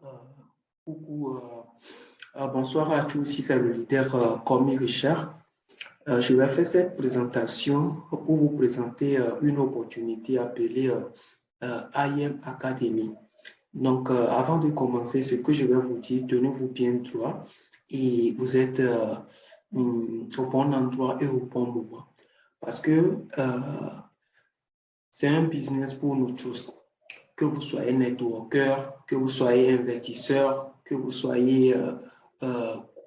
Euh, Coucou, bonsoir à tous, ici c'est le leader Commis Richard. Je vais faire cette présentation pour vous présenter une opportunité appelée IM Academy. Donc, avant de commencer, ce que je vais vous dire, tenez-vous bien droit et vous êtes au bon endroit et au bon moment. Parce que c'est un business pour nous tous. Que vous soyez networker, que vous soyez investisseur, que vous soyez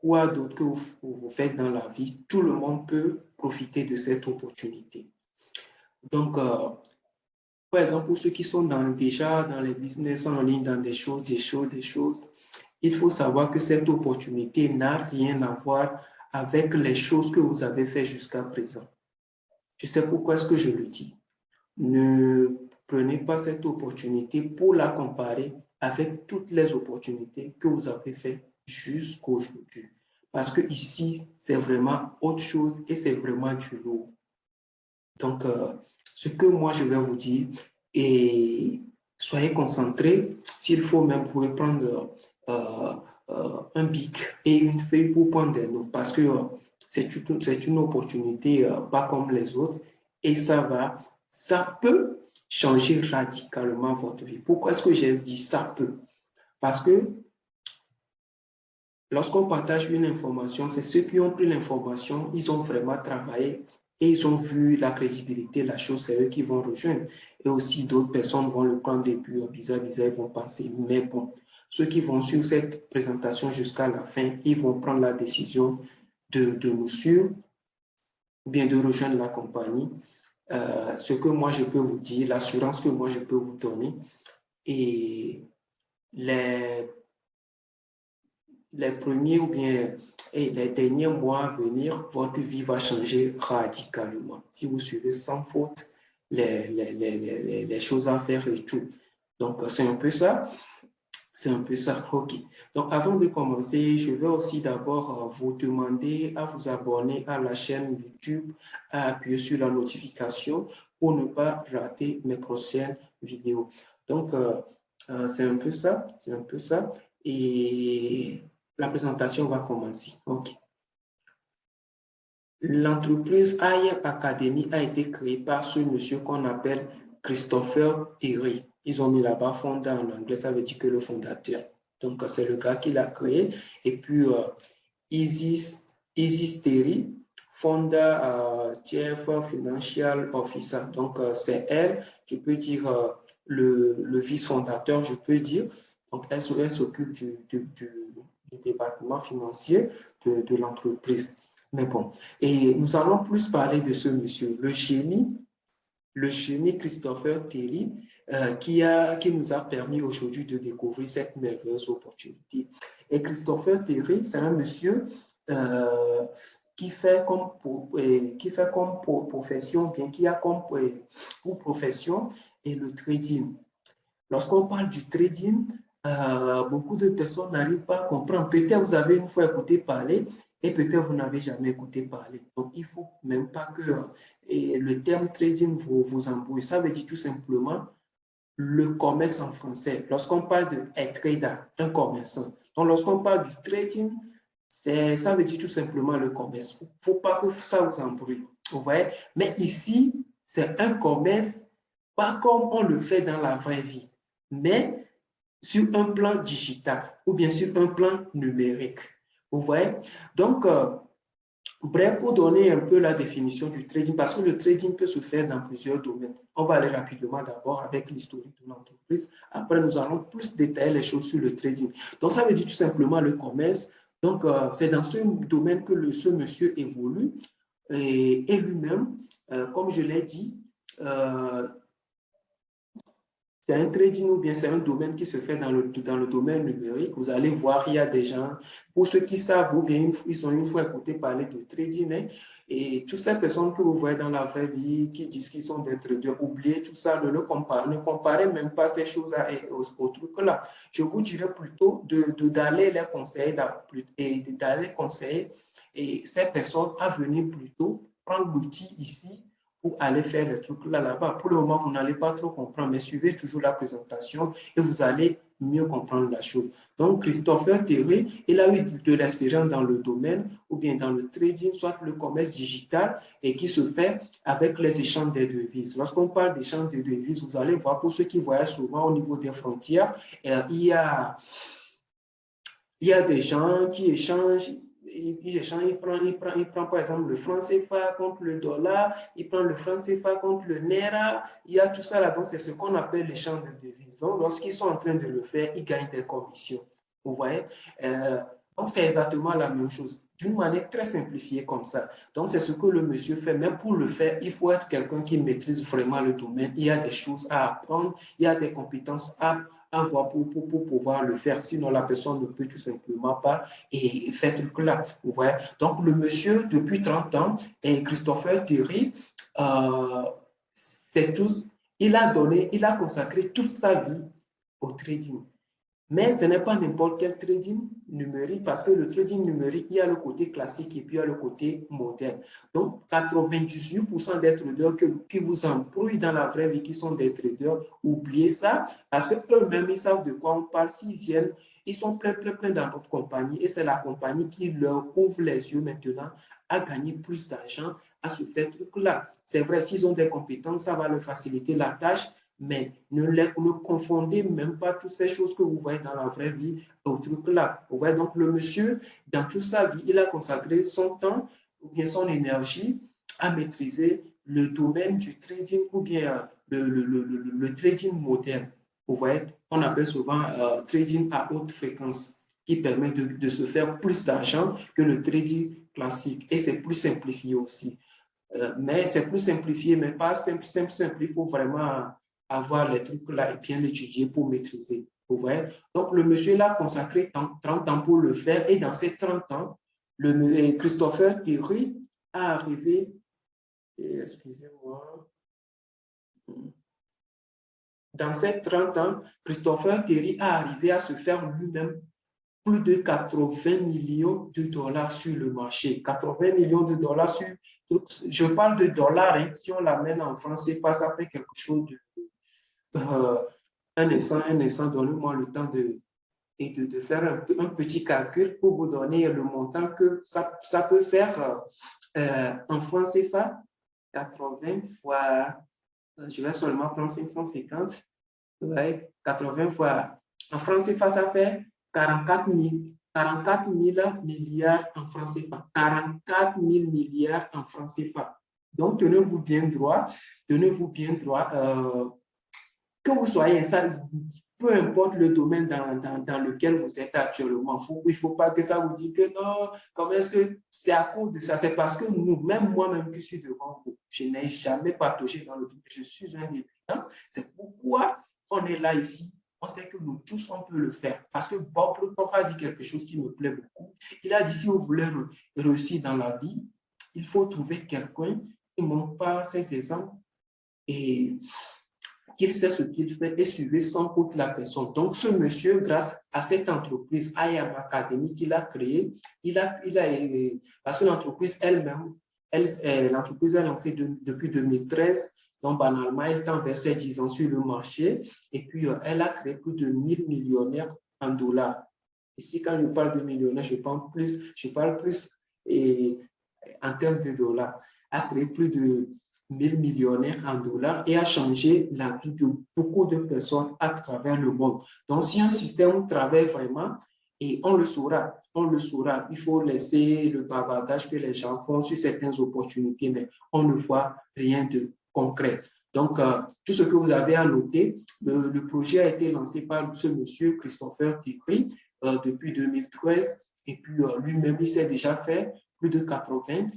quoi d'autre que vous faites dans la vie, tout le monde peut profiter de cette opportunité. Donc, par exemple, pour ceux qui sont déjà dans les business en ligne, dans des choses, il faut savoir que cette opportunité n'a rien à voir avec les choses que vous avez fait jusqu'à présent. Je sais pourquoi est-ce que je le dis. Ne prenez pas cette opportunité pour la comparer avec toutes les opportunités que vous avez faites jusqu'aujourd'hui. Parce que ici, c'est vraiment autre chose et c'est vraiment du lourd. Donc, ce que moi, je vais vous dire, et soyez concentrés. S'il faut même, vous pouvez prendre un bic et une feuille pour prendre des notes parce que c'est une opportunité pas comme les autres et ça peut changer radicalement votre vie. Pourquoi est-ce que j'ai dit ça peut? Parce que lorsqu'on partage une information, c'est ceux qui ont pris l'information, ils ont vraiment travaillé et ils ont vu la crédibilité, la chose, c'est eux qui vont rejoindre. Et aussi, d'autres personnes vont le prendre et puis bizarre, ils vont passer. Mais bon, ceux qui vont suivre cette présentation jusqu'à la fin, ils vont prendre la décision de nous suivre ou bien de rejoindre la compagnie. Ce que moi, je peux vous dire, l'assurance que moi, je peux vous donner et les premiers ou bien les derniers mois à venir, votre vie va changer radicalement. Si vous suivez sans faute les choses à faire et tout. Donc, c'est un peu ça. C'est un peu ça. OK. Donc, avant de commencer, je vais aussi d'abord vous demander à vous abonner à la chaîne YouTube, à appuyer sur la notification pour ne pas rater mes prochaines vidéos. Donc, c'est un peu ça. C'est un peu ça. Et la présentation va commencer. OK. L'entreprise IM Academy a été créée par ce monsieur qu'on appelle Christopher Terry. Ils ont mis là-bas fondé en anglais, ça veut dire que le fondateur. Donc, c'est le gars qui l'a créé. Et puis, Isis Terry, founder Chief Financial Officer. Donc, c'est elle, je peux dire, le vice-fondateur, je peux dire. Donc, elle s'occupe du département financier de l'entreprise. Mais bon, et nous allons plus parler de ce monsieur, le génie Christopher Terry, qui nous a permis aujourd'hui de découvrir cette merveilleuse opportunité. Et Christopher Terry, c'est un monsieur qui fait comme profession, bien qui a comme pour profession et le trading. Lorsqu'on parle du trading, beaucoup de personnes n'arrivent pas à comprendre. Peut-être vous avez une fois écouté parler et peut-être vous n'avez jamais écouté parler. Donc, il ne faut même pas que le terme trading vous embrouille. Ça veut dire tout simplement le commerce en français. Lorsqu'on parle de trader, un commerçant. Donc, lorsqu'on parle du trading, ça veut dire tout simplement le commerce. Il ne faut pas que ça vous embrouille. Vous voyez? Mais ici, c'est un commerce pas comme on le fait dans la vraie vie, mais sur un plan digital ou bien sur un plan numérique. Vous voyez? Donc, bref, pour donner un peu la définition du trading, parce que le trading peut se faire dans plusieurs domaines. On va aller rapidement d'abord avec l'historique de l'entreprise. Après, nous allons plus détailler les choses sur le trading. Donc, ça veut dire tout simplement le commerce. Donc, c'est dans ce domaine que ce monsieur évolue. Et lui-même, comme je l'ai dit, c'est un trading ou bien c'est un domaine qui se fait dans le domaine numérique. Vous allez voir, il y a des gens, pour ceux qui savent ou bien ils ont une fois écouté parler de trading, hein, et toutes ces personnes que vous voyez dans la vraie vie qui disent qu'ils sont des traders, oubliez tout ça, ne comparez même pas ces choses au truc là. Je vous dirais plutôt d'aller les conseiller, d'aller conseiller et ces personnes à venir plutôt prendre l'outil ici pour aller faire les trucs là-bas. Pour le moment, vous n'allez pas trop comprendre, mais suivez toujours la présentation et vous allez mieux comprendre la chose. Donc, Christopher Terry, il a eu de l'expérience dans le domaine ou bien dans le trading, soit le commerce digital et qui se fait avec les échanges des devises. Lorsqu'on parle d'échanges de devises, vous allez voir, pour ceux qui voyagent souvent au niveau des frontières, il y a des gens qui échangent, il prend par exemple le franc CFA contre le dollar, il prend le franc CFA contre le Naira, il y a tout ça là-dedans, c'est ce qu'on appelle l'échange de devises. Donc, lorsqu'ils sont en train de le faire, ils gagnent des commissions. Vous voyez? Donc, c'est exactement la même chose, d'une manière très simplifiée comme ça. Donc, c'est ce que le monsieur fait, mais pour le faire, il faut être quelqu'un qui maîtrise vraiment le domaine. Il y a des choses à apprendre, il y a des compétences à avoir pour pouvoir le faire. Sinon, la personne ne peut tout simplement pas et faire tout là. Vous voyez? Donc, le monsieur, depuis 30 ans, et Christopher Terry, c'est tout. Il a consacré toute sa vie au trading. Mais ce n'est pas n'importe quel trading numérique parce que le trading numérique, il y a le côté classique et puis il y a le côté moderne. Donc, 98% des traders qui vous embrouillent dans la vraie vie, qui sont des traders, oubliez ça parce qu'eux-mêmes, ils savent de quoi on parle. S'ils viennent, ils sont plein dans notre compagnie et c'est la compagnie qui leur ouvre les yeux maintenant à gagner plus d'argent, à se faire truc-là. C'est vrai, s'ils ont des compétences, ça va leur faciliter la tâche. Mais ne confondez même pas toutes ces choses que vous voyez dans la vraie vie au truc-là. Vous voyez, donc le monsieur, dans toute sa vie, il a consacré son temps ou bien son énergie à maîtriser le domaine du trading ou bien le trading moderne. Vous voyez, on appelle souvent trading à haute fréquence qui permet de se faire plus d'argent que le trading classique. Et c'est plus simplifié aussi. Mais c'est plus simplifié, mais pas simple. Il faut vraiment avoir les trucs là et bien l'étudier pour maîtriser. Vous voyez? Donc, le monsieur il a consacré 30 ans pour le faire et dans ces 30 ans, Christopher Terry a arrivé, excusez-moi, dans ces 30 ans, Christopher Terry a arrivé à se faire lui-même plus de 80 millions de dollars sur le marché. 80 millions de dollars sur... Je parle de dollars, hein. Si on l'amène en France, ça fait quelque chose de... un instant, donnez-moi le temps de faire un petit calcul pour vous donner le montant que ça peut faire en francs CFA. 80 fois, je vais seulement prendre 550, ouais, 80 fois, en francs CFA, ça fait 44 000 milliards en francs CFA. 44 000 milliards en francs CFA. Donc, tenez-vous bien droit, que vous soyez, ça, peu importe le domaine dans lequel vous êtes actuellement, il ne faut pas que ça vous dise que non, comment est-ce que c'est à cause de ça? C'est parce que nous, même moi-même qui suis devant vous, je n'ai jamais partagé dans le truc, je suis un débutant. C'est pourquoi on est là ici. On sait que nous tous, on peut le faire. Parce que Bob Proctor a dit quelque chose qui me plaît beaucoup. Il a dit, si vous voulez réussir dans la vie, il faut trouver quelqu'un qui ne montre pas ses exemples et qu'il sait ce qu'il fait et suivre sans faute la personne. Donc, ce monsieur, grâce à cette entreprise IAM Academy qu'il a créée, parce que l'entreprise elle-même, l'entreprise est lancée depuis 2013. Donc, banalement, elle tend vers ses 10 ans sur le marché. Et puis, elle a créé plus de 1000 millionnaires en dollars. Ici, quand je parle de millionnaires, je parle plus et, en termes de dollars. A créé plus de 1000 millionnaires en dollars et a changé la vie de beaucoup de personnes à travers le monde. Donc, si un système travaille vraiment, et on le saura, il faut laisser le bavardage que les gens font sur certaines opportunités, mais on ne voit rien de concret. Donc, tout ce que vous avez à noter, le projet a été lancé par ce monsieur Christopher Terry depuis 2013, et puis lui-même, il s'est déjà fait plus de 80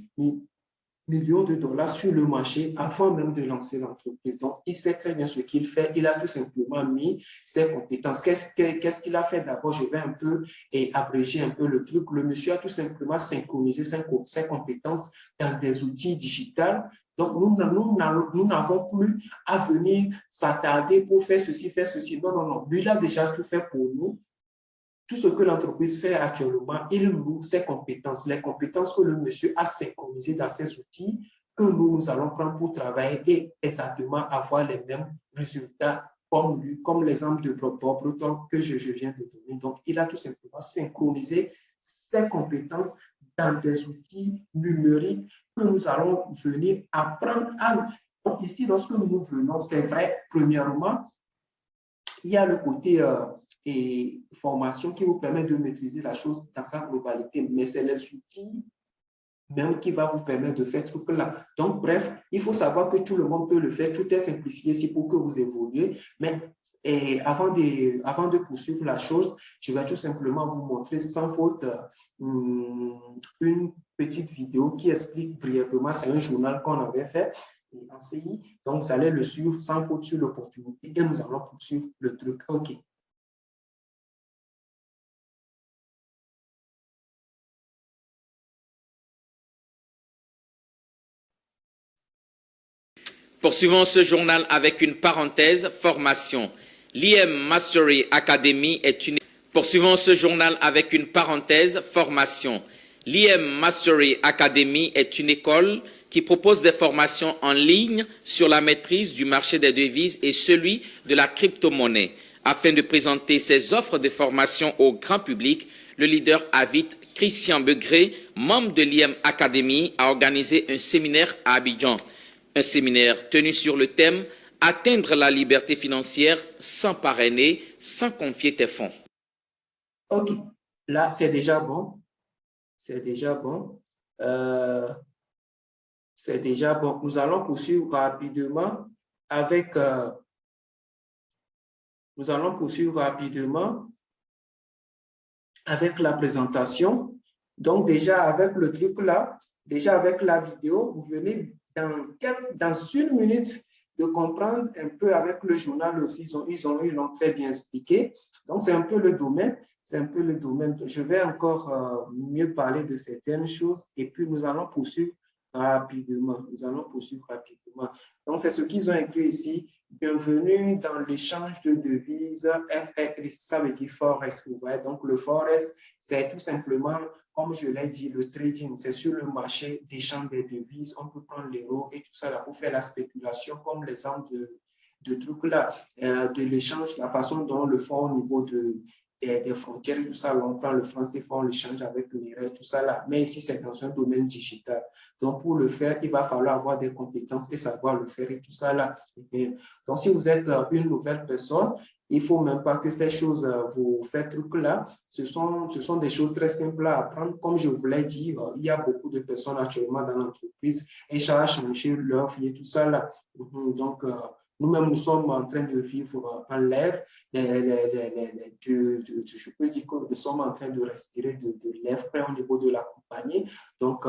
millions de dollars sur le marché avant même de lancer l'entreprise. Donc, il sait très bien ce qu'il fait. Il a tout simplement mis ses compétences. Qu'est-ce qu'il a fait d'abord? Je vais un peu abréger un peu le truc. Le monsieur a tout simplement synchronisé ses compétences dans des outils digitaux. Donc, nous n'avons plus à venir s'attarder pour faire ceci, faire ceci. Non, non, non. Lui, il a déjà tout fait pour nous. Tout ce que l'entreprise fait actuellement, il loue ses compétences, les compétences que le monsieur a synchronisées dans ses outils que nous allons prendre pour travailler et exactement avoir les mêmes résultats comme l'exemple de Bob Bruton que je viens de donner. Donc, il a tout simplement synchronisé ses compétences dans des outils numériques que nous allons venir apprendre à. Donc, ici, lorsque nous venons, c'est vrai, premièrement, il y a le côté et formation qui vous permet de maîtriser la chose dans sa globalité, mais c'est les outils même qui va vous permettre de faire ce truc-là. Donc, bref, il faut savoir que tout le monde peut le faire, tout est simplifié ici pour que vous évoluez, mais avant de poursuivre la chose, je vais tout simplement vous montrer sans faute une petite vidéo qui explique brièvement, c'est un journal qu'on avait fait en CI, donc vous allez le suivre sans faute sur l'opportunité et nous allons poursuivre le truc. OK. Poursuivons ce journal avec une parenthèse, formation. L'IM Mastery Academy est une... Poursuivons ce journal avec une parenthèse, formation. L'IM Mastery Academy est une école qui propose des formations en ligne sur la maîtrise du marché des devises et celui de la crypto-monnaie. Afin de présenter ses offres de formation au grand public, le leader invite Christian Begré, membre de l'IM Academy, à organiser un séminaire à Abidjan. Un séminaire tenu sur le thème « Atteindre la liberté financière sans parrainer, sans confier tes fonds ». OK, là, c'est déjà bon. C'est déjà bon. C'est déjà bon. Nous allons poursuivre rapidement avec... nous allons poursuivre rapidement avec la présentation. Donc, déjà, avec le truc là, déjà avec la vidéo, vous venez dans une minute de comprendre un peu avec le journal aussi. Ils l'ont très bien expliqué. Donc, c'est un peu le domaine. C'est un peu le domaine. Je vais encore mieux parler de certaines choses et puis nous allons poursuivre rapidement. Nous allons poursuivre rapidement. Donc, c'est ce qu'ils ont écrit ici. Bienvenue dans l'échange de devises FX, ça veut dire Forex. Donc, le Forex, c'est tout simplement, comme je l'ai dit, le trading. C'est sur le marché d'échange des devises. On peut prendre l'euro et tout ça là pour faire la spéculation, comme l'exemple de trucs là, de l'échange, la façon dont le font au niveau des frontières et tout ça. On prend le franc CFA, on l'échange avec l'IRE, tout ça là. Mais ici, c'est dans un domaine digital. Donc, pour le faire, il va falloir avoir des compétences et savoir le faire et tout ça là. Donc, si vous êtes une nouvelle personne, il ne faut même pas que ces choses, vous faites truc là. Ce sont des choses très simples à apprendre. Comme je vous l'ai dit, il y a beaucoup de personnes actuellement dans l'entreprise et ça a changé leur vie et tout ça là. Donc, nous-mêmes, nous sommes en train de vivre en lèvres. Je peux dire que nous sommes en train de respirer de lèvres au niveau de la compagnie. Donc,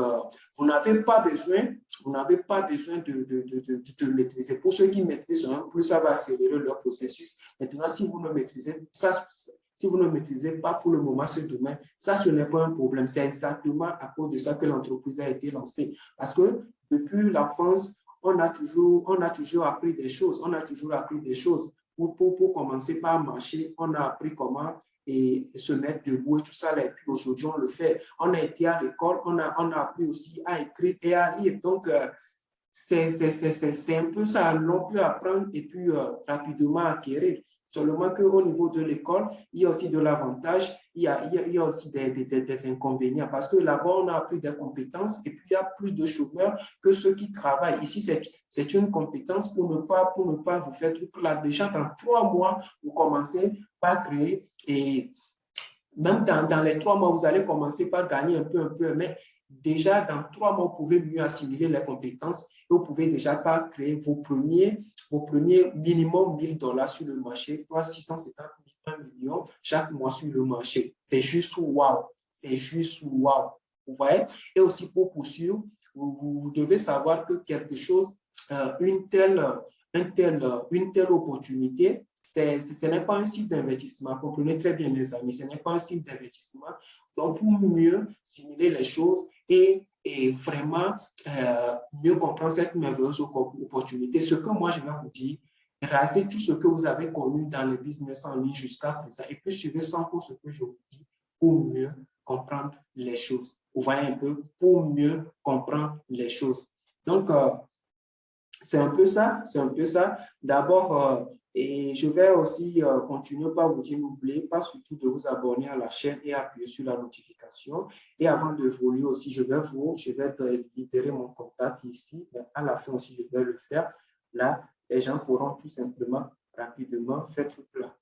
vous n'avez pas besoin de maîtriser. Pour ceux qui maîtrisent un peu, ça va accélérer leur processus. Maintenant, si vous ne maîtrisez pas pour le moment ce domaine, ça, ce n'est pas un problème. C'est exactement à cause de ça que l'entreprise a été lancée. Parce que depuis l'enfance, on a toujours appris des choses. On a toujours appris des choses. Pour commencer par marcher, on a appris comment se mettre debout et tout ça. Et puis aujourd'hui, on le fait. On a été à l'école, on a appris aussi à écrire et à lire. Donc, c'est un peu ça. On peut apprendre et puis rapidement acquérir. Seulement qu'au niveau de l'école, il y a aussi de l'avantage, il y a aussi des inconvénients parce que là-bas, on a appris des compétences et puis il y a plus de chômeurs que ceux qui travaillent. Ici, c'est une compétence pour ne pas vous faire truc là. Déjà, dans 3 mois, vous commencez par créer et même dans les 3 mois, vous allez commencer par gagner un peu, mais déjà dans 3 mois, vous pouvez mieux assimiler les compétences et vous pouvez déjà pas créer vos premiers minimum $1000 sur le marché, 650 000, 1 million chaque mois sur le marché. C'est juste waouh. C'est juste waouh. Vous voyez? Et aussi pour poursuivre, vous devez savoir que quelque chose, une telle opportunité, ce n'est pas un site d'investissement. Comprenez très bien, mes amis, ce n'est pas un site d'investissement. Donc, pour mieux simuler les choses et vraiment mieux comprendre cette merveilleuse opportunité, ce que moi, je vais vous dire, rasez tout ce que vous avez connu dans le business en ligne jusqu'à présent et puis suivez sans pour ce que je vous dis pour mieux comprendre les choses. Vous voyez un peu, pour mieux comprendre les choses. Donc, c'est un peu ça, c'est un peu ça. D'abord, et je vais aussi continuer par vous dire, n'oubliez pas surtout de vous abonner à la chaîne et appuyer sur la notification. Et avant de voler aussi, je vais libérer mon contact ici. Mais à la fin aussi, je vais le faire. Là, les gens pourront tout simplement, rapidement, faire tout là.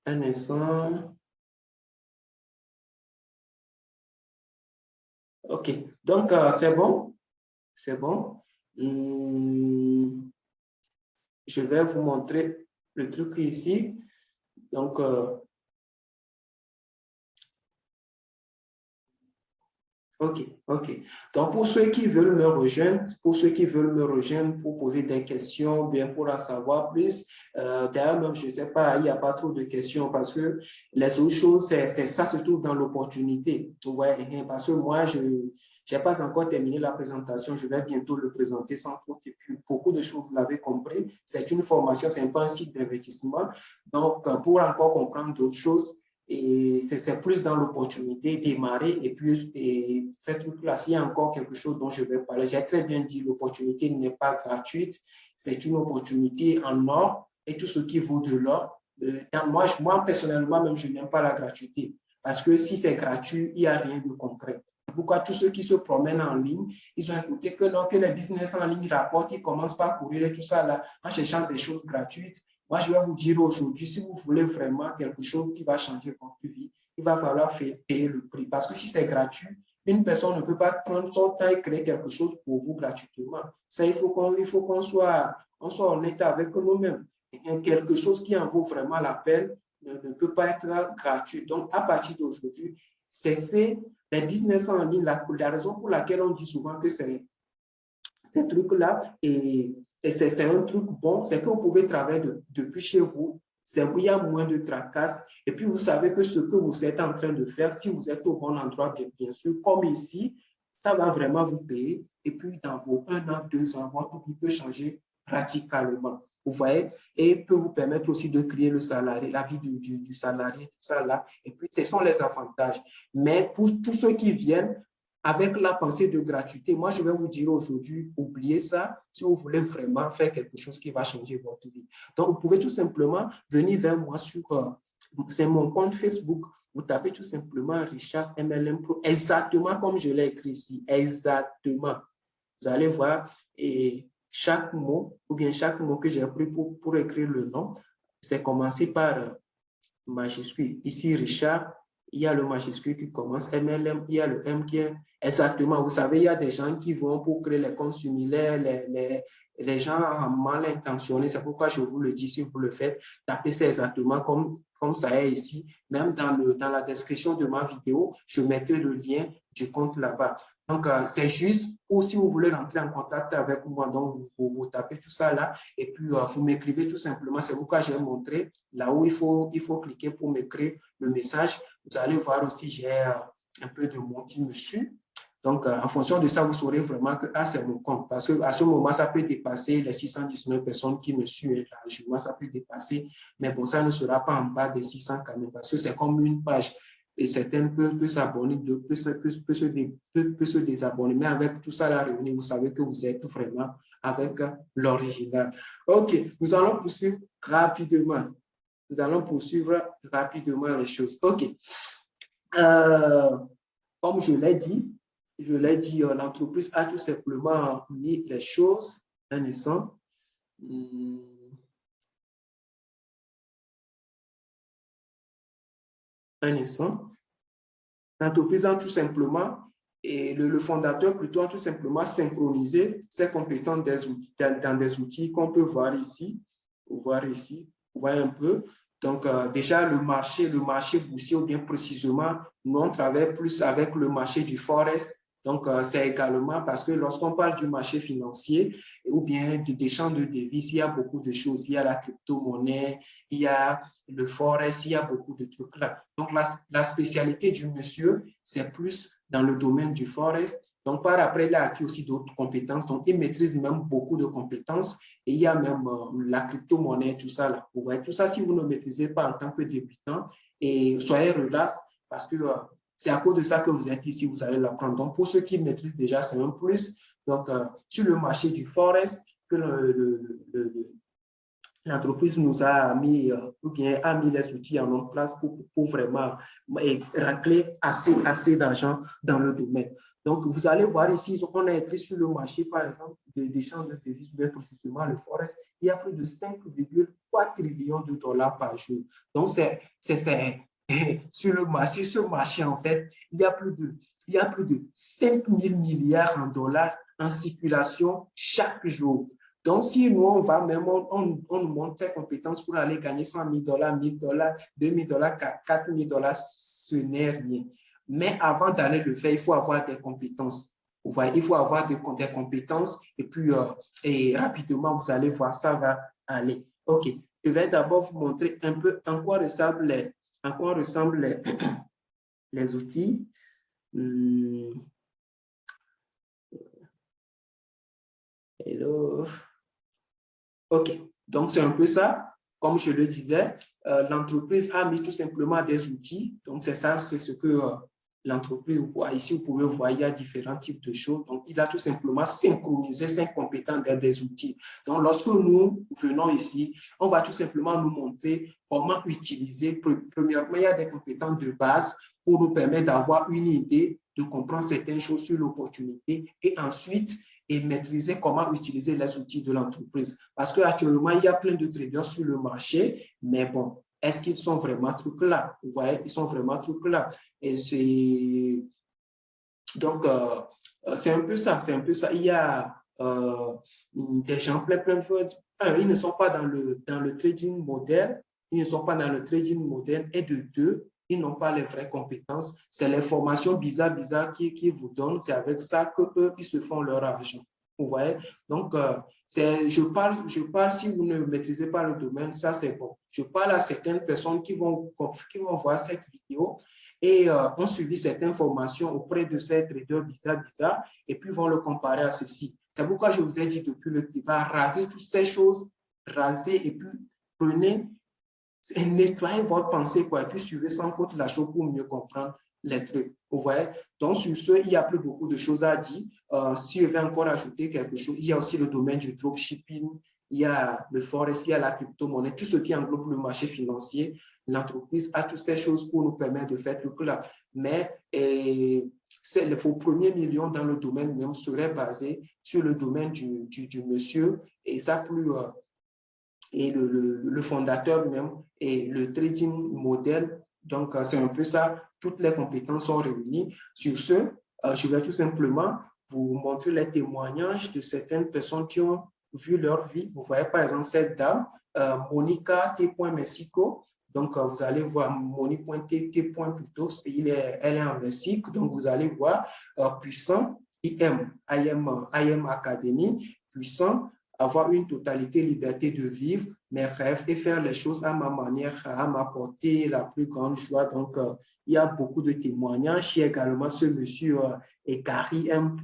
Un instant. OK. Donc, c'est bon. C'est bon. Je vais vous montrer le truc ici. Donc, OK, OK. Donc, pour ceux qui veulent me rejoindre, pour poser des questions, bien pour en savoir plus, d'ailleurs, même, je ne sais pas, il n'y a pas trop de questions parce que les autres choses, ça se trouve dans l'opportunité. Vous voyez, parce que moi, je n'ai pas encore terminé la présentation, je vais bientôt le présenter sans faute. Et puis, beaucoup de choses, vous l'avez compris, c'est une formation, c'est pas un site d'investissement. Donc, pour encore comprendre d'autres choses, et c'est plus dans l'opportunité, démarrer et puis faire tout là. S'il y a encore quelque chose dont je vais parler, j'ai très bien dit, l'opportunité n'est pas gratuite, c'est une opportunité en or et tout ce qui vaut de l'or. Moi, personnellement, même, je n'aime pas la gratuité parce que si c'est gratuit, il n'y a rien de concret. Pourquoi tous ceux qui se promènent en ligne, ils ont écouté que non, que les business en ligne rapportent, ils commencent par courir et tout ça là, en cherchant des choses gratuites. Moi, je vais vous dire aujourd'hui, si vous voulez vraiment quelque chose qui va changer votre vie, il va falloir payer le prix. Parce que si c'est gratuit, une personne ne peut pas prendre son temps et créer quelque chose pour vous gratuitement. Ça, il faut qu'on soit honnête avec nous-mêmes. Quelque chose qui en vaut vraiment la peine ne peut pas être gratuit. Donc, à partir d'aujourd'hui, cessez les business en ligne. La raison pour laquelle on dit souvent que c'est ces trucs-là, et c'est un truc bon, c'est que vous pouvez travailler depuis chez vous, il y a moins de tracasses, et puis vous savez que ce que vous êtes en train de faire, si vous êtes au bon endroit, bien sûr, comme ici, ça va vraiment vous payer, et puis dans vos 1 an, 2 ans, votre vie peut changer radicalement. Vous voyez, et peut vous permettre aussi de créer le salarié, la vie du salarié, tout ça là, et puis ce sont les avantages. Mais pour tous ceux qui viennent, avec la pensée de gratuité, moi, je vais vous dire aujourd'hui, oubliez ça si vous voulez vraiment faire quelque chose qui va changer votre vie. Donc, vous pouvez tout simplement venir vers moi sur, c'est mon compte Facebook. Vous tapez tout simplement Richard MLM Pro, exactement comme je l'ai écrit ici, exactement. Vous allez voir, et chaque mot, ou bien chaque mot que j'ai pris pour écrire le nom, c'est commencé par majuscule. Ici, Richard, il y a le majuscule qui commence, MLM, il y a le M qui est exactement. Vous savez, il y a des gens qui vont pour créer les comptes similaires, les gens mal intentionnés. C'est pourquoi je vous le dis, si vous le faites, tapez ça exactement comme ça est ici. Même dans la description de ma vidéo, je mettrai le lien du compte là-bas. Donc, c'est juste pour si vous voulez rentrer en contact avec moi, donc vous tapez tout ça là et puis vous m'écrivez tout simplement. C'est pourquoi j'ai montré là où il faut cliquer pour m'écrire le message. Vous allez voir aussi, j'ai un peu de monde qui me suit. Donc, en fonction de ça, vous saurez vraiment que c'est mon compte. Parce qu'à ce moment, ça peut dépasser les 619 personnes qui me suivent largement, ça peut dépasser. Mais bon, ça ne sera pas en bas des 600 quand même, parce que c'est comme une page. Et certains peuvent s'abonner, peuvent se désabonner. Mais avec tout ça, la revenue, vous savez que vous êtes vraiment avec l'original. OK, nous allons poursuivre rapidement. Nous allons poursuivre rapidement les choses. OK. Comme je l'ai dit, l'entreprise a tout simplement mis les choses un instant. Un instant. L'entreprise a tout simplement, et le fondateur plutôt a tout simplement synchronisé ses compétences dans des outils qu'on peut voir ici. Vous voyez un peu. Donc, déjà, le marché boursier, ou bien précisément, nous, on travaille plus avec le marché du Forex. Donc, c'est également parce que lorsqu'on parle du marché financier ou bien d'échange de devises, il y a beaucoup de choses. Il y a la crypto-monnaie, il y a le Forex, il y a beaucoup de trucs là. Donc, la spécialité du monsieur, c'est plus dans le domaine du Forex. Donc, par après, il a acquis aussi d'autres compétences. Donc, il maîtrise même beaucoup de compétences. Et il y a même la crypto-monnaie, tout ça là. Vous voyez, tout ça, si vous ne maîtrisez pas en tant que débutant, et soyez relax parce que c'est à cause de ça que vous êtes ici, vous allez l'apprendre. Donc, pour ceux qui maîtrisent déjà, c'est un plus. Donc, sur le marché du Forex, que l'entreprise nous a mis, ou bien a mis les outils en place pour vraiment racler assez d'argent dans le domaine. Donc, vous allez voir ici, on a écrit sur le marché, par exemple, d'échange de devises, bien précisément le Forex, il y a plus de 5,3 trillions de dollars par jour. Donc, c'est sur le marché, ce marché, en fait, il y a plus de 5 000 milliards en dollars en circulation chaque jour. Donc, si nous, on va même, on monte ses compétences pour aller gagner 100 000 dollars, 1 000 dollars, 2 000 dollars, 4 000 dollars, ce n'est rien. Mais avant d'aller le faire, il faut avoir des compétences. Vous voyez, il faut avoir des compétences et puis et rapidement, vous allez voir, ça va aller. OK. Je vais d'abord vous montrer un peu en quoi ressemblent les outils. Hello. OK. Donc, c'est un peu ça. Comme je le disais, l'entreprise a mis tout simplement des outils. Donc, c'est ça, c'est ce que l'entreprise, ici, vous pouvez voir, il y a différents types de choses. Donc, il a tout simplement synchronisé 5 compétences dans des outils. Donc, lorsque nous venons ici, on va tout simplement nous montrer comment utiliser. Premièrement, il y a des compétences de base pour nous permettre d'avoir une idée, de comprendre certaines choses sur l'opportunité. Et ensuite, et maîtriser comment utiliser les outils de l'entreprise. Parce qu'actuellement, il y a plein de traders sur le marché, mais bon, est-ce qu'ils sont vraiment trucs là? Vous voyez, ils sont vraiment trucs là. Et c'est... Donc, c'est un peu ça, c'est un peu ça. Il y a des gens plein de choses. Ils ne sont pas dans le trading moderne, ils ne sont pas dans le trading moderne, et de deux, ils n'ont pas les vraies compétences. C'est les formations bizarres qui vous donnent. C'est avec ça qu'eux, ils se font leur argent. Vous voyez? Donc, je parle si vous ne maîtrisez pas le domaine, ça c'est bon. Je parle à certaines personnes qui vont voir cette vidéo et ont suivi certaines formations auprès de ces traders bizarres et puis vont le comparer à ceci. C'est pourquoi je vous ai dit depuis le départ, rasez toutes ces choses, rasez et puis prenez et nettoyez votre pensée, quoi, et puis suivez sans faute la chose pour mieux comprendre les trucs. Vous voyez? Donc, sur ce, il n'y a plus beaucoup de choses à dire. Si je vais encore ajouter quelque chose, il y a aussi le domaine du dropshipping, il y a le forex, il y a la crypto-monnaie, tout ce qui englobe le marché financier. L'entreprise a toutes ces choses pour nous permettre de faire tout cela. Mais vos premiers millions dans le domaine même seraient basés sur le domaine du monsieur et ça plus... et le fondateur même et le trading modèle. Donc, c'est un peu ça. Toutes les compétences sont réunies. Sur ce, je vais tout simplement vous montrer les témoignages de certaines personnes qui ont vu leur vie. Vous voyez, par exemple, cette dame, Monica T. Mexico. Donc, vous allez voir Moni.T. plutôt. Elle est en Mexique. Donc, vous allez voir puissant, IM Academy, puissant, avoir une totalité liberté de vivre mes rêves et faire les choses à ma manière, à m'apporter la plus grande joie. Donc, il y a beaucoup de témoignages. Il y a également ce monsieur Ekari M.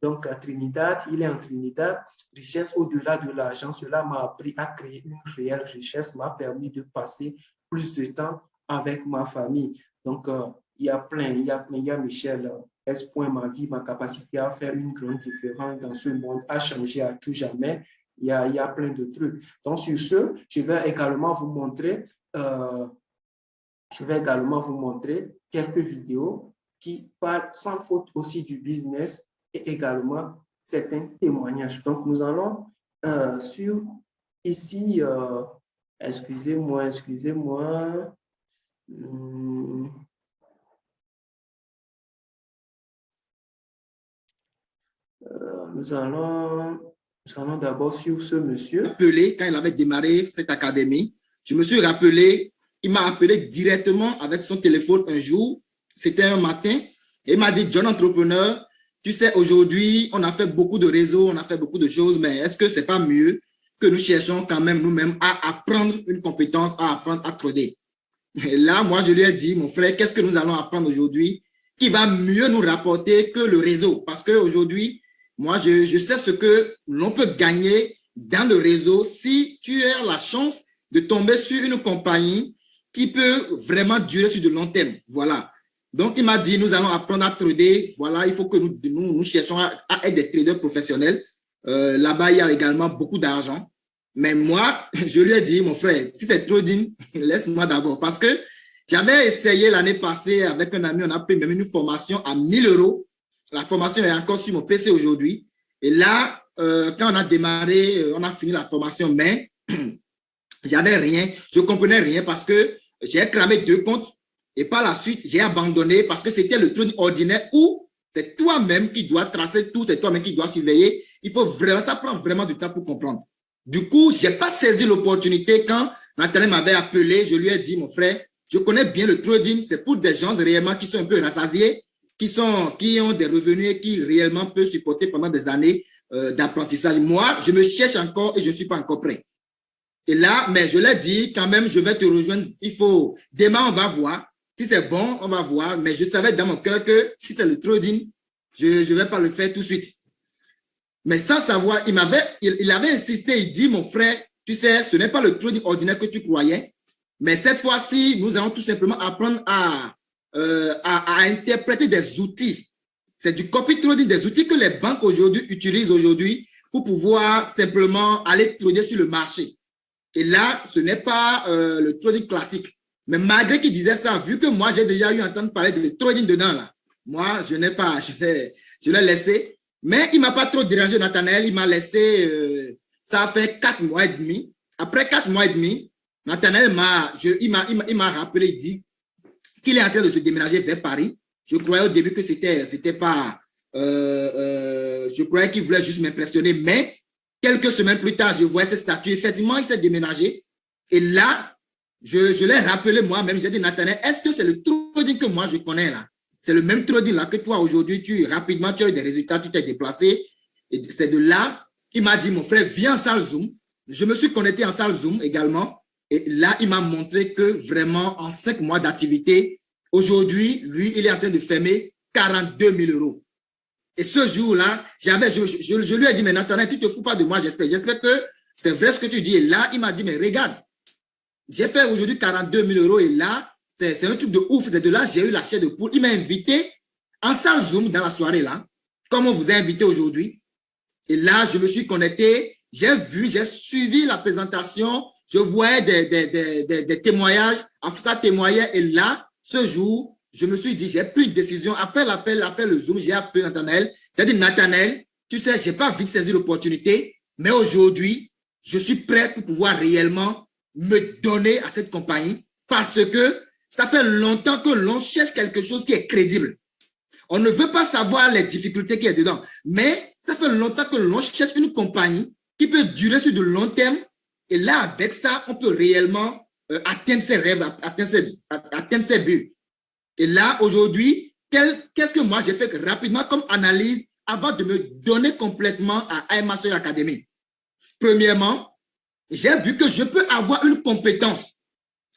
Donc, Trinidad, il est en Trinidad. Richesse au-delà de l'argent, cela m'a appris à créer une réelle richesse, m'a permis de passer plus de temps avec ma famille. Donc, il y a plein, il y a Michel S. Ma vie, ma capacité à faire une grande différence dans ce monde a changé à tout jamais. Il y a plein de trucs. Donc, sur ce, je vais également vous montrer quelques vidéos qui parlent sans faute aussi du business et également certains témoignages. Donc, nous allons sur ici, excusez-moi, nous allons d'abord sur ce monsieur. Appelé quand il avait démarré cette académie. Je me suis rappelé, il m'a appelé directement avec son téléphone un jour, c'était un matin, et il m'a dit, John Entrepreneur, tu sais, aujourd'hui, on a fait beaucoup de réseaux, on a fait beaucoup de choses, mais est-ce que c'est pas mieux que nous cherchons quand même nous-mêmes à apprendre une compétence, à apprendre à trader? Et là, moi, je lui ai dit, mon frère, qu'est-ce que nous allons apprendre aujourd'hui qui va mieux nous rapporter que le réseau? Parce qu'aujourd'hui, moi, je sais ce que l'on peut gagner dans le réseau si tu as la chance de tomber sur une compagnie qui peut vraiment durer sur de long terme. Voilà. Donc, il m'a dit, nous allons apprendre à trader. Voilà, il faut que nous cherchions à être des traders professionnels. Là-bas, il y a également beaucoup d'argent. Mais moi, je lui ai dit, mon frère, si c'est trading, laisse-moi d'abord. Parce que j'avais essayé l'année passée avec un ami, on a pris même une formation à 1 000 euros. La formation est encore sur mon PC aujourd'hui. Et là, quand on a démarré, on a fini la formation, mais j'avais rien, je ne comprenais rien parce que j'ai cramé 2 comptes et par la suite, j'ai abandonné parce que c'était le trading ordinaire où c'est toi-même qui dois tracer tout, c'est toi-même qui dois surveiller. Il faut vraiment, ça prend vraiment du temps pour comprendre. Du coup, je n'ai pas saisi l'opportunité quand Nathalie m'avait appelé, je lui ai dit, mon frère, je connais bien le trading, c'est pour des gens réellement qui sont un peu rassasiés, qui ont des revenus et qui réellement peuvent supporter pendant des années d'apprentissage. Moi, je me cherche encore et je ne suis pas encore prêt. Et là, mais je l'ai dit, quand même, je vais te rejoindre. Il faut, demain, on va voir. Si c'est bon, on va voir. Mais je savais dans mon cœur que si c'est le trading, je ne vais pas le faire tout de suite. Mais sans savoir, il avait insisté, il dit, mon frère, tu sais, ce n'est pas le trading ordinaire que tu croyais. Mais cette fois-ci, nous allons tout simplement apprendre à interpréter des outils. C'est du copy trading, des outils que les banques aujourd'hui utilisent aujourd'hui pour pouvoir simplement aller trader sur le marché. Et là, ce n'est pas le trading classique. Mais malgré qu'il disait ça, vu que moi, j'ai déjà eu entendu parler de trading dedans, là, moi, je n'ai pas, je l'ai laissé. Mais il ne m'a pas trop dérangé, Nathanaël. Il m'a laissé, ça a fait 4 mois et demi. Après 4 mois et demi, Nathanaël il m'a rappelé, il dit qu'il est en train de se déménager vers Paris. Je croyais au début que c'était pas, je croyais qu'il voulait juste m'impressionner, mais quelques semaines plus tard, je voyais ses statuts. Effectivement, il s'est déménagé. Et là, je l'ai rappelé moi-même. J'ai dit, Nathanaël, est-ce que c'est le trading que moi je connais là? C'est le même trading là que toi aujourd'hui, rapidement, tu as eu des résultats, tu t'es déplacé. Et c'est de là, il m'a dit, mon frère, viens en salle Zoom. Je me suis connecté en salle Zoom également. Et là, il m'a montré que vraiment, en 5 mois d'activité, aujourd'hui, lui, il est en train de fermer 42 000 euros. Et ce jour-là, je lui ai dit, mais Nathanaël, tu ne te fous pas de moi, j'espère. J'espère que c'est vrai ce que tu dis. Et là, il m'a dit, mais regarde, j'ai fait aujourd'hui 42 000 euros et là, c'est un truc de ouf. C'est de là j'ai eu la chair de poule. Il m'a invité en salle Zoom dans la soirée là, comme on vous a invité aujourd'hui. Et là, je me suis connecté, j'ai vu, j'ai suivi la présentation, je voyais des témoignages, ça témoignait. Et là, ce jour, je me suis dit, j'ai pris une décision. Après l'appel, après le Zoom, j'ai appelé Nathanaël. J'ai dit, Nathanaël, tu sais, je n'ai pas vite saisi l'opportunité, mais aujourd'hui, je suis prêt pour pouvoir réellement me donner à cette compagnie parce que ça fait longtemps que l'on cherche quelque chose qui est crédible. On ne veut pas savoir les difficultés qu'il y a dedans, mais ça fait longtemps que l'on cherche une compagnie qui peut durer sur de long terme. Et là, avec ça, on peut réellement atteindre ses rêves, atteindre ses buts. Et là, aujourd'hui, qu'est-ce que moi j'ai fait rapidement comme analyse avant de me donner complètement à IM Mastery Academy? Premièrement, j'ai vu que je peux avoir une compétence.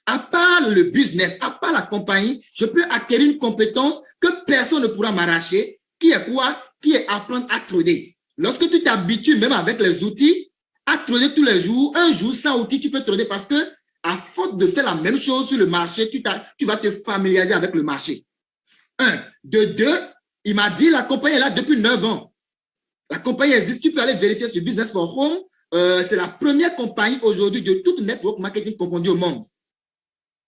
À part le business, à part la compagnie, je peux acquérir une compétence que personne ne pourra m'arracher, qui est quoi? Qui est apprendre à trader. Lorsque tu t'habitues, même avec les outils, à trader tous les jours, un jour sans outils, tu peux trader parce que à force de faire la même chose sur le marché, tu vas te familiariser avec le marché. 1. De 2, il m'a dit la compagnie est là depuis 9 ans. La compagnie existe, tu peux aller vérifier sur Business for Home. C'est la première compagnie aujourd'hui de tout network marketing confondu au monde.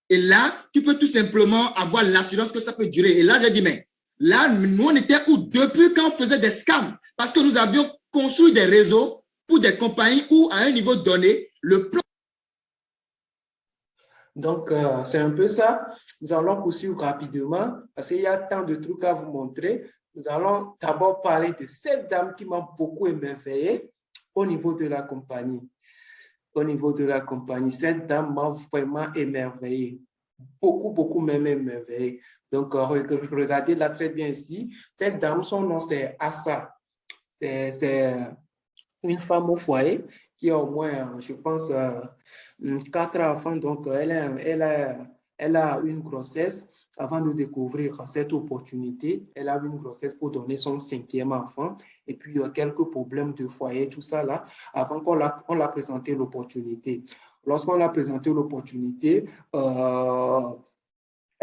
Et là, tu peux tout simplement avoir l'assurance que ça peut durer. Et là, j'ai dit, mais là, nous, on était où depuis quand on faisait des scams? Parce que nous avions construit des réseaux pour des compagnies où, à un niveau donné, le plan. Donc, c'est un peu ça. Nous allons poursuivre rapidement parce qu'il y a tant de trucs à vous montrer. Nous allons d'abord parler de cette dame qui m'a beaucoup émerveillé au niveau de la compagnie. Au niveau de la compagnie, cette dame m'a vraiment émerveillé. Beaucoup même émerveillé. Donc, regardez-la très bien ici. Cette dame, son nom, c'est Assa. C'est une femme au foyer qui a au moins, je pense, 4 enfants. Donc, elle a une grossesse avant de découvrir cette opportunité. Elle a une grossesse pour donner son 5e enfant. Et puis, il y a quelques problèmes de foyer, tout ça là, avant qu'on l'a présenté l'opportunité. Lorsqu'on l'a présenté l'opportunité,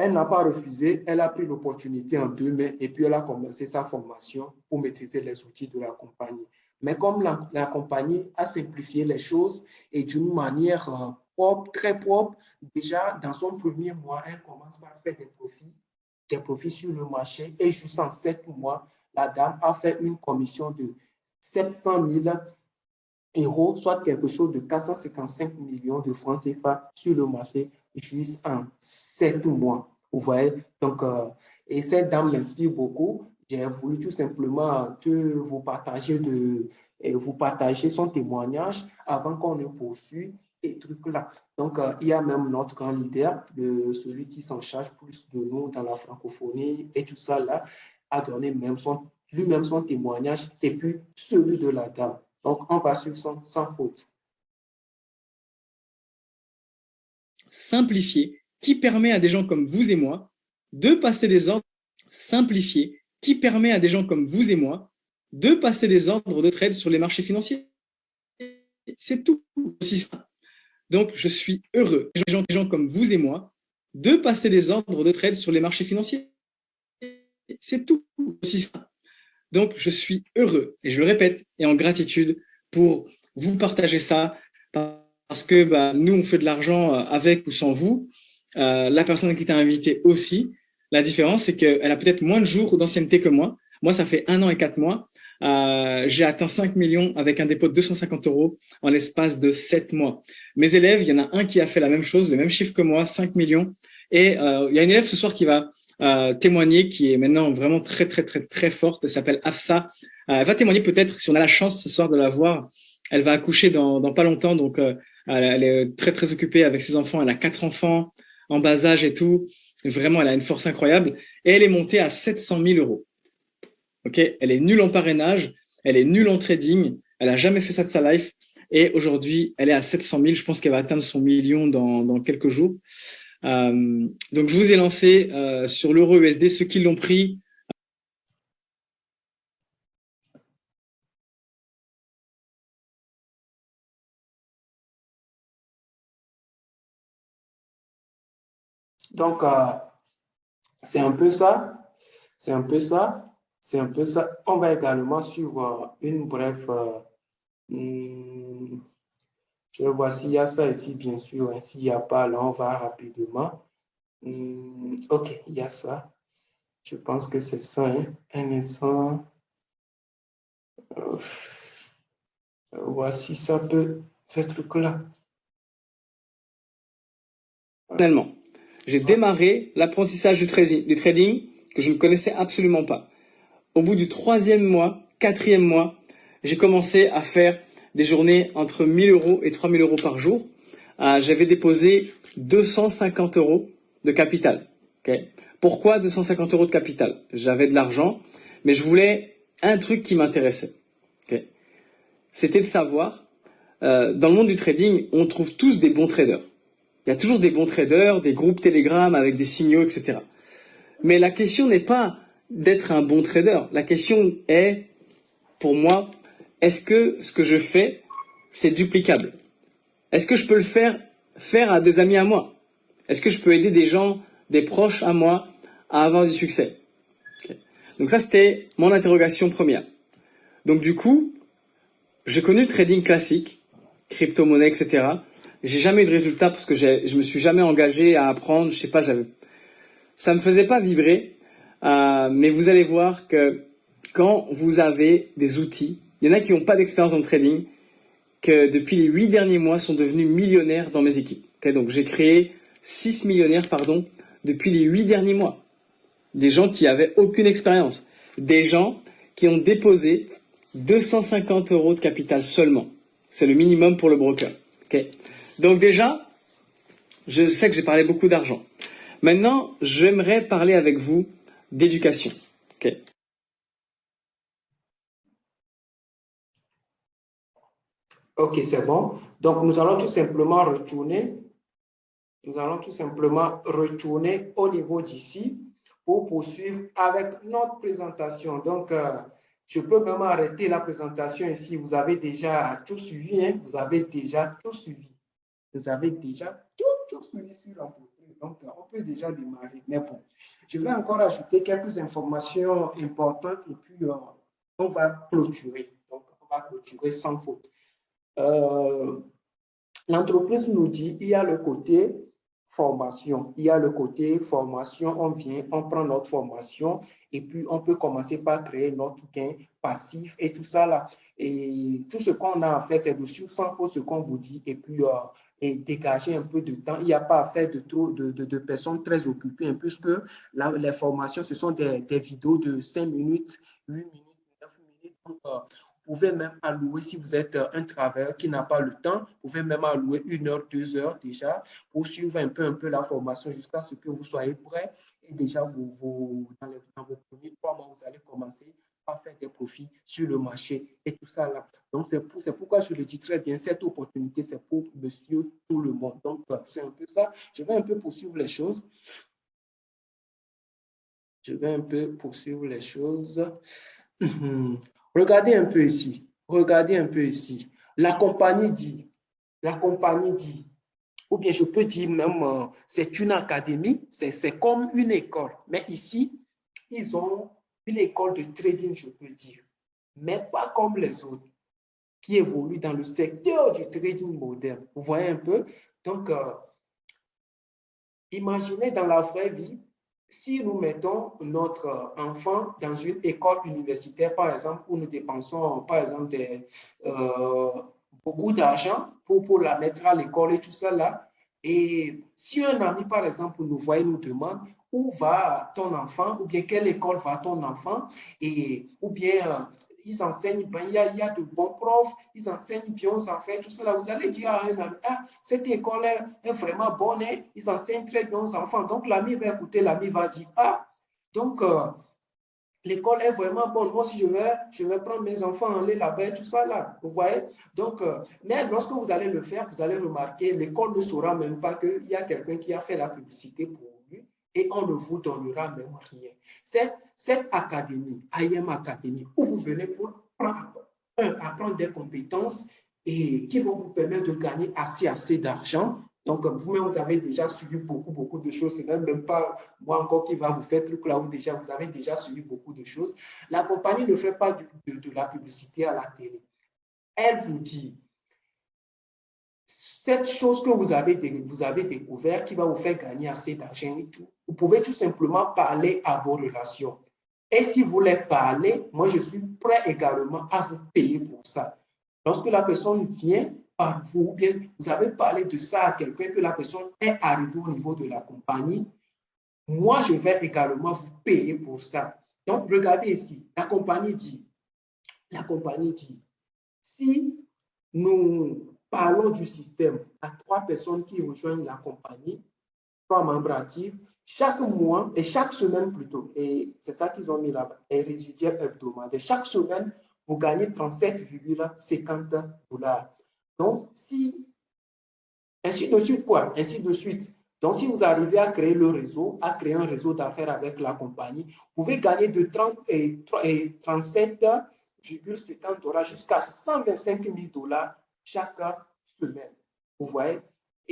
Elle n'a pas refusé, elle a pris l'opportunité en deux mains et puis elle a commencé sa formation pour maîtriser les outils de la compagnie. Mais comme la compagnie a simplifié les choses et d'une manière propre, très propre, déjà dans son premier mois, elle commence par faire des profits sur le marché et juste en 7 mois, la dame a fait une commission de 700 000 euros, soit quelque chose de 455 millions de francs CFA sur le marché juste en 7 mois. Vous voyez? Donc, et cette dame m'inspire beaucoup. J'ai voulu tout simplement vous partager son témoignage avant qu'on ne poursuive et trucs là. Donc, il y a même notre grand leader, celui qui s'en charge plus de nous dans la francophonie et tout ça là, a donné lui-même son témoignage et puis celui de la dame. Donc, on va suivre sans faute. Simplifié, qui permet à des gens comme vous et moi de passer des ordres. Simplifié, qui permet à des gens comme vous et moi de passer des ordres de trade sur les marchés financiers. C'est tout aussi simple. Donc, je suis heureux, des gens comme vous et moi, de passer des ordres de trade sur les marchés financiers. C'est tout aussi simple. Donc, je suis heureux, et je le répète, et en gratitude pour vous partager ça, parce que nous, on fait de l'argent avec ou sans vous. La personne qui t'a invité aussi. La différence, c'est qu'elle a peut-être moins de jours d'ancienneté que moi. Moi, ça fait 1 an et 4 mois. J'ai atteint 5 millions avec un dépôt de 250 € en l'espace de 7 mois. Mes élèves, il y en a un qui a fait la même chose, le même chiffre que moi, 5 millions. Et il y a une élève ce soir qui va témoigner, qui est maintenant vraiment très, très, très, très forte. Elle s'appelle Afsa. Elle va témoigner peut-être, si on a la chance ce soir de la voir. Elle va accoucher dans pas longtemps, donc elle est très, très occupée avec ses enfants. Elle a 4 enfants en bas âge et tout. Vraiment, elle a une force incroyable. Et elle est montée à 700 000 €. Okay, elle est nulle en parrainage, elle est nulle en trading, elle a jamais fait ça de sa life. Et aujourd'hui, elle est à 700 000. Je pense qu'elle va atteindre son million dans quelques jours. Donc, je vous ai lancé sur l'euro USD. Ceux qui l'ont pris, donc, c'est un peu ça. C'est un peu ça. C'est un peu ça. On va également suivre une brève. Je vais voir s'il y a ça ici, bien sûr. Hein. S'il n'y a pas, là, on va rapidement. OK, il y a ça. Je pense que c'est ça. Hein. Un instant. Voici ça peut faire truc là. personnellement, j'ai démarré l'apprentissage du trading que je ne connaissais absolument pas. Au bout du 3e mois, 4e mois, j'ai commencé à faire des journées entre 1 000 € et 3 000 € par jour. J'avais déposé 250 € de capital. Okay. Pourquoi 250 € de capital? J'avais de l'argent, mais je voulais un truc qui m'intéressait. Okay. C'était de savoir, dans le monde du trading, on trouve tous des bons traders. Il y a toujours des bons traders, des groupes Telegram avec des signaux, etc. Mais la question n'est pas d'être un bon trader. La question est, pour moi, est-ce que ce que je fais, c'est duplicable? Est-ce que je peux le faire à des amis à moi? Est-ce que je peux aider des gens, des proches à moi, à avoir du succès? Okay. Donc ça, c'était mon interrogation première. Donc du coup, j'ai connu le trading classique, crypto-monnaie, etc. J'ai jamais eu de résultat parce que je me suis jamais engagé à apprendre. Je sais pas, ça me faisait pas vibrer. Mais vous allez voir que quand vous avez des outils, il y en a qui n'ont pas d'expérience dans le trading, que depuis les 8 derniers mois sont devenus millionnaires dans mes équipes. Okay, donc j'ai créé 6 millionnaires, depuis les 8 derniers mois. Des gens qui avaient aucune expérience. Des gens qui ont déposé 250 € de capital seulement. C'est le minimum pour le broker. Okay. Donc déjà, je sais que j'ai parlé beaucoup d'argent. Maintenant, j'aimerais parler avec vous d'éducation. Okay. OK, c'est bon. Donc, nous allons tout simplement retourner au niveau d'ici pour poursuivre avec notre présentation. Donc, je peux même arrêter la présentation ici. Vous avez déjà tout suivi. Hein? Vous avez déjà tout suivi. Vous avez déjà tout suivi sur l'entreprise. Donc, on peut déjà démarrer. Mais bon, je vais encore ajouter quelques informations importantes et puis on va clôturer. Donc, on va clôturer sans faute. L'entreprise nous dit il y a le côté formation. Il y a le côté formation, on vient, on prend notre formation et puis on peut commencer par créer notre gain passif et tout ça là. Et tout ce qu'on a à faire, c'est de suivre sans faute ce qu'on vous dit et puis et dégager un peu de temps. Il n'y a pas à faire de trop de personnes très occupées, hein, puisque là, les formations, ce sont des vidéos de 5 minutes, 8 minutes, 9 minutes. Donc, vous pouvez même allouer, si vous êtes un travailleur qui n'a pas le temps, vous pouvez même allouer 1 heure, 2 heures déjà pour suivre un peu la formation jusqu'à ce que vous soyez prêt. Et déjà, dans vos premiers 3 mois, vous allez commencer à faire des profits sur le marché et tout ça là. Donc, c'est pourquoi je le dis très bien, cette opportunité, c'est pour monsieur tout le monde. Donc, c'est un peu ça. Je vais un peu poursuivre les choses. Je vais un peu poursuivre les choses. Regardez un peu ici. Regardez un peu ici. La compagnie dit, ou bien je peux dire même, c'est une académie, c'est comme une école. Mais ici, ils ont une école de trading, je peux dire. Mais pas comme les autres, qui évoluent dans le secteur du trading moderne. Vous voyez un peu? Donc, imaginez dans la vraie vie, si nous mettons notre enfant dans une école universitaire, par exemple, où nous dépensons, par exemple, beaucoup d'argent pour la mettre à l'école et tout ça là, et si un ami, par exemple, nous voit et nous demande où va ton enfant, ou bien quelle école va ton enfant, et, ou bien ils enseignent, ben, il y a de bons profs, ils enseignent bien aux enfants, tout ça là, vous allez dire à un ami, ah, cette école est vraiment bonne, hein? Ils enseignent très bien aux enfants. Donc, l'ami va écouter, l'ami va dire, ah, donc, l'école est vraiment bonne. Moi, si je vais prendre mes enfants, aller là-bas et tout ça là. Vous voyez? Donc, mais lorsque vous allez le faire, vous allez remarquer, l'école ne saura même pas qu'il y a quelqu'un qui a fait la publicité pour lui et on ne vous donnera même rien. Cette académie, IM Academy, où vous venez pour apprendre des compétences et qui vont vous permettre de gagner assez d'argent. Donc, vous-même, vous avez déjà suivi beaucoup de choses. Ce n'est même pas moi encore qui va vous faire truc là où déjà, vous avez déjà suivi beaucoup de choses. La compagnie ne fait pas de la publicité à la télé. Elle vous dit, cette chose que vous avez découvert qui va vous faire gagner assez d'argent et tout, vous pouvez tout simplement parler à vos relations. Et si vous voulez parler, moi, je suis prêt également à vous payer pour ça. Lorsque la personne vient par vous, bien, vous avez parlé de ça à quelqu'un, que la personne est arrivée au niveau de la compagnie, moi, je vais également vous payer pour ça. Donc, regardez ici, la compagnie dit, si nous parlons du système à 3 personnes qui rejoignent la compagnie, 3 membres actifs, chaque mois et chaque semaine plutôt, et c'est ça qu'ils ont mis là-bas, un résiduaire hebdomadaire. Chaque semaine, vous gagnez 37,50 $. Donc, si, ainsi de suite quoi, ainsi de suite. Donc, si vous arrivez à créer le réseau, à créer un réseau d'affaires avec la compagnie, vous pouvez gagner de 37,50 $ jusqu'à 125 000 $ chaque semaine. Vous voyez?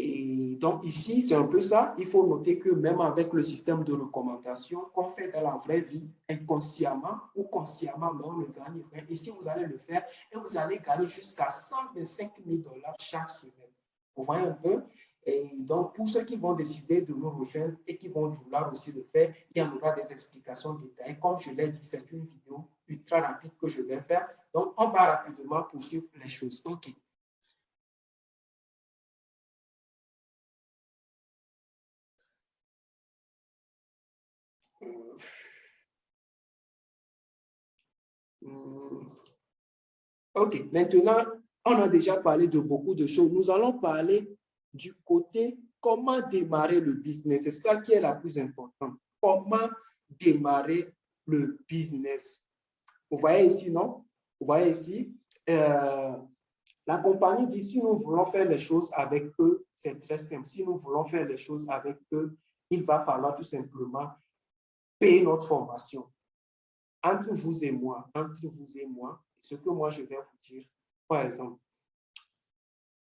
Et donc ici, c'est un peu ça. Il faut noter que même avec le système de recommandation qu'on fait dans la vraie vie, inconsciemment ou consciemment, mais on ne gagne rien. Ici, vous allez le faire et vous allez gagner jusqu'à 125 000 $ chaque semaine. Vous voyez un peu? Et donc, pour ceux qui vont décider de nous rejoindre et qui vont vouloir aussi le faire, il y en aura des explications détaillées. Comme je l'ai dit, c'est une vidéo ultra rapide que je vais faire. Donc, on va rapidement poursuivre les choses. OK. OK. Maintenant, on a déjà parlé de beaucoup de choses. Nous allons parler du côté comment démarrer le business. C'est ça qui est la plus importante. Comment démarrer le business. Vous voyez ici, non? Vous voyez ici, la compagnie dit, si nous voulons faire les choses avec eux, c'est très simple. Si nous voulons faire les choses avec eux, il va falloir tout simplement payer notre formation. Entre vous et moi, ce que moi je vais vous dire, par exemple,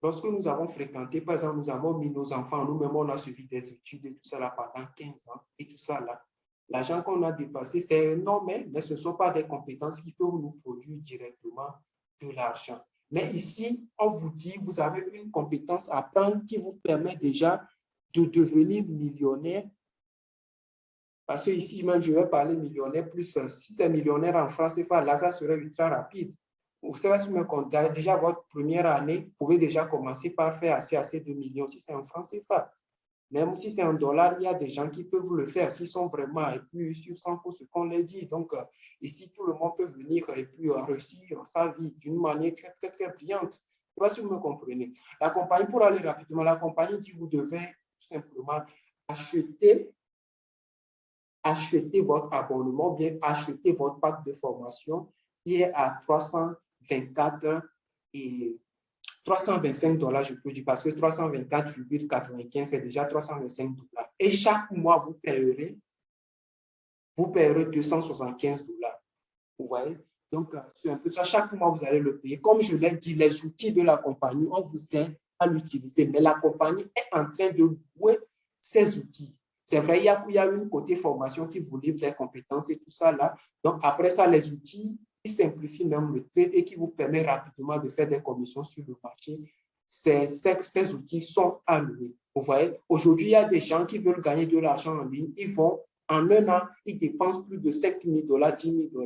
lorsque nous avons fréquenté, par exemple, nous avons mis nos enfants, nous-mêmes, on a suivi des études et tout ça là pendant 15 ans et tout ça là. L'argent qu'on a dépassé, c'est énorme, mais ce ne sont pas des compétences qui peuvent nous produire directement de l'argent. Mais ici, on vous dit, vous avez une compétence à prendre qui vous permet déjà de devenir millionnaire. Parce que ici, même, je vais parler millionnaire plus. Si c'est millionnaire en France, là, ça serait ultra rapide. Vous savez, si vous comptez déjà votre première année, vous pouvez déjà commencer par faire assez de millions. Si c'est en France, c'est pas. Même si c'est en dollars, il y a des gens qui peuvent le faire s'ils sont vraiment et puis sur ce qu'on leur dit. Donc, ici, tout le monde peut venir et puis réussir sa vie d'une manière très brillante. Je ne sais pas si vous me comprenez. La compagnie, pour aller rapidement, la compagnie dit vous devez tout simplement acheter votre abonnement, bien acheter votre pack de formation qui est à 324 et 325 $, je peux dire, parce que 324,95, c'est déjà 325 $. Et chaque mois, vous payerez 275 $. Vous voyez? Donc, c'est un peu ça. Chaque mois, vous allez le payer. Comme je l'ai dit, les outils de la compagnie, on vous aide à l'utiliser. Mais la compagnie est en train de louer ces outils. C'est vrai, il y a une côté formation qui vous livre les compétences et tout ça là. Donc, après ça, les outils qui simplifient même le trade et qui vous permettent rapidement de faire des commissions sur le marché, ces outils sont alloués. Vous voyez, aujourd'hui, il y a des gens qui veulent gagner de l'argent en ligne. Ils vont, en un an, ils dépensent plus de 5 000 $, 10 000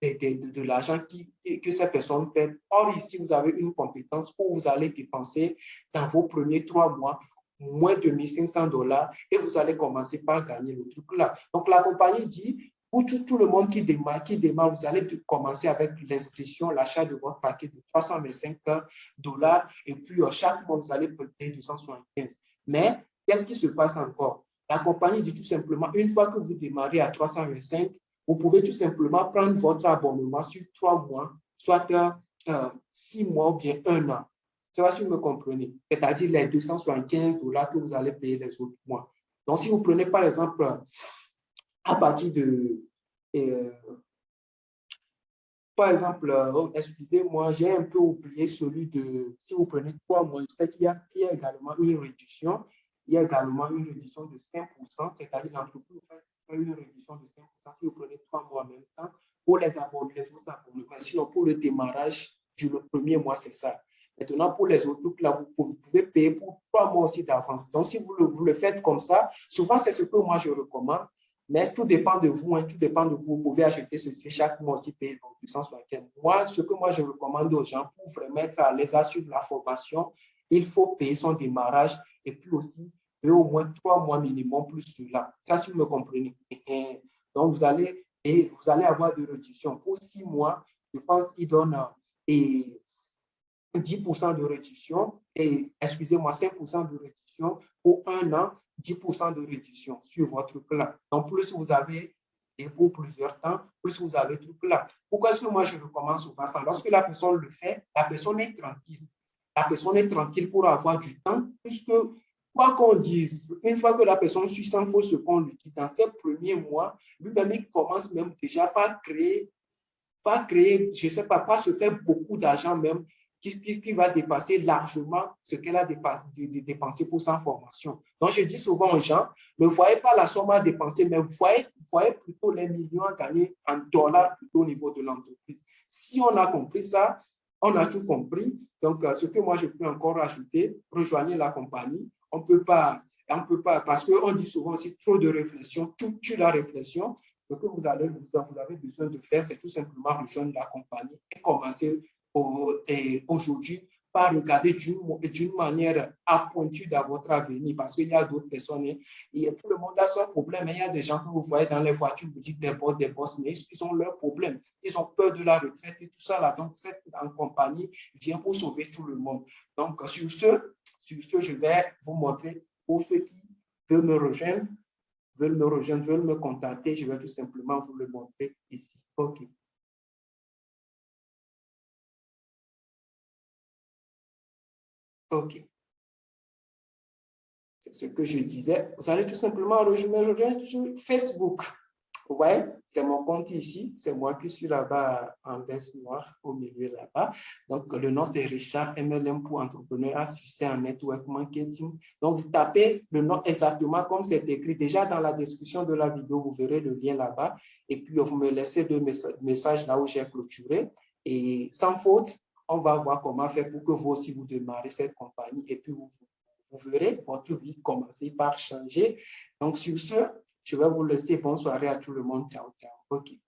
$ de l'argent que ces personnes perdent. Or, ici, vous avez une compétence où vous allez dépenser dans vos premiers 3 mois moins de 1 500 $ et vous allez commencer par gagner le truc là. Donc, la compagnie dit, pour tout le monde qui démarre, vous allez commencer avec l'inscription, l'achat de votre paquet de 325 $ et puis chaque mois, vous allez payer 275. Mais qu'est-ce qui se passe encore? La compagnie dit tout simplement, une fois que vous démarrez à 325, vous pouvez tout simplement prendre votre abonnement sur 3 mois, soit 6 mois ou bien 1 an. Je ne sais pas si vous me comprenez. C'est-à-dire les 275 $ que vous allez payer les autres mois. Donc, si vous prenez par exemple, à partir de, par exemple, excusez-moi, j'ai un peu oublié celui de, si vous prenez 3 mois, je sais qu'il y a également une réduction. Il y a également une réduction de 5%, c'est-à-dire l'entreprise fait une réduction de 5% si vous prenez 3 mois en même temps pour les abonnés, les autres abonnés. Sinon, pour le démarrage du premier mois, c'est ça. Maintenant, pour les autres, là, vous pouvez payer pour 3 mois aussi d'avance. Donc, si vous le faites comme ça, souvent, c'est ce que moi, je recommande. Mais tout dépend de vous, hein, tout dépend de vous. Vous pouvez acheter ceci chaque mois aussi, payer 275. Moi, ce que moi, je recommande aux gens pour vraiment être à l'aise à suivre la formation, il faut payer son démarrage et puis aussi payer au moins 3 mois minimum plus cela. Ça, si vous me comprenez. Donc, vous allez avoir des réductions. Pour 6 mois, je pense qu'ils donnent 10% de réduction et, excusez-moi, 5% de réduction pour 1 an, 10% de réduction sur votre plan. Donc, plus vous avez, et pour plusieurs temps, plus vous avez tout plan. Pourquoi est-ce que moi, je recommande souvent ça? Lorsque la personne le fait, la personne est tranquille. La personne est tranquille pour avoir du temps, puisque, quoi qu'on dise, une fois que la personne suit sans faute ce qu'on lui dit, dans ses premiers mois, lui-même, il commence même déjà par créer, je ne sais pas se faire beaucoup d'argent même, qui va dépasser largement ce qu'elle a dépensé pour sa formation. Donc, je dis souvent aux gens, ne voyez pas la somme à dépenser, mais voyez plutôt les millions à gagner en dollars plutôt au niveau de l'entreprise. Si on a compris ça, on a tout compris. Donc, ce que moi, je peux encore ajouter, rejoignez la compagnie. On peut pas, parce qu'on dit souvent aussi trop de réflexion, tout tue la réflexion. Ce que vous avez besoin de faire, c'est tout simplement rejoindre la compagnie et commencer aujourd'hui par regarder d'une manière appointue dans votre avenir parce qu'il y a d'autres personnes. Tout le monde a son problème. Il y a des gens que vous voyez dans les voitures, vous dites des boss, mais ils ont leurs problèmes. Ils ont peur de la retraite et tout ça là. Donc, vous êtes en compagnie, vient pour sauver tout le monde. Donc, sur ce, je vais vous montrer pour ceux qui veulent me rejoindre, veulent me contacter, je vais tout simplement vous le montrer ici. OK. OK. C'est ce que je disais. Vous allez tout simplement rejoindre sur Facebook. Ouais, c'est mon compte ici. C'est moi qui suis là-bas en veste noire au milieu là-bas. Donc, le nom, c'est Richard MLM pour entrepreneur à succès en network marketing. Donc, vous tapez le nom exactement comme c'est écrit. Déjà, dans la description de la vidéo, vous verrez le lien là-bas. Et puis, vous me laissez 2 messages là où j'ai clôturé. Et sans faute, on va voir comment faire pour que vous aussi, vous démarrez cette compagnie. Et puis, vous verrez votre vie commencer par changer. Donc, sur ce, je vais vous laisser. Bonne soirée à tout le monde. Ciao, ciao. OK.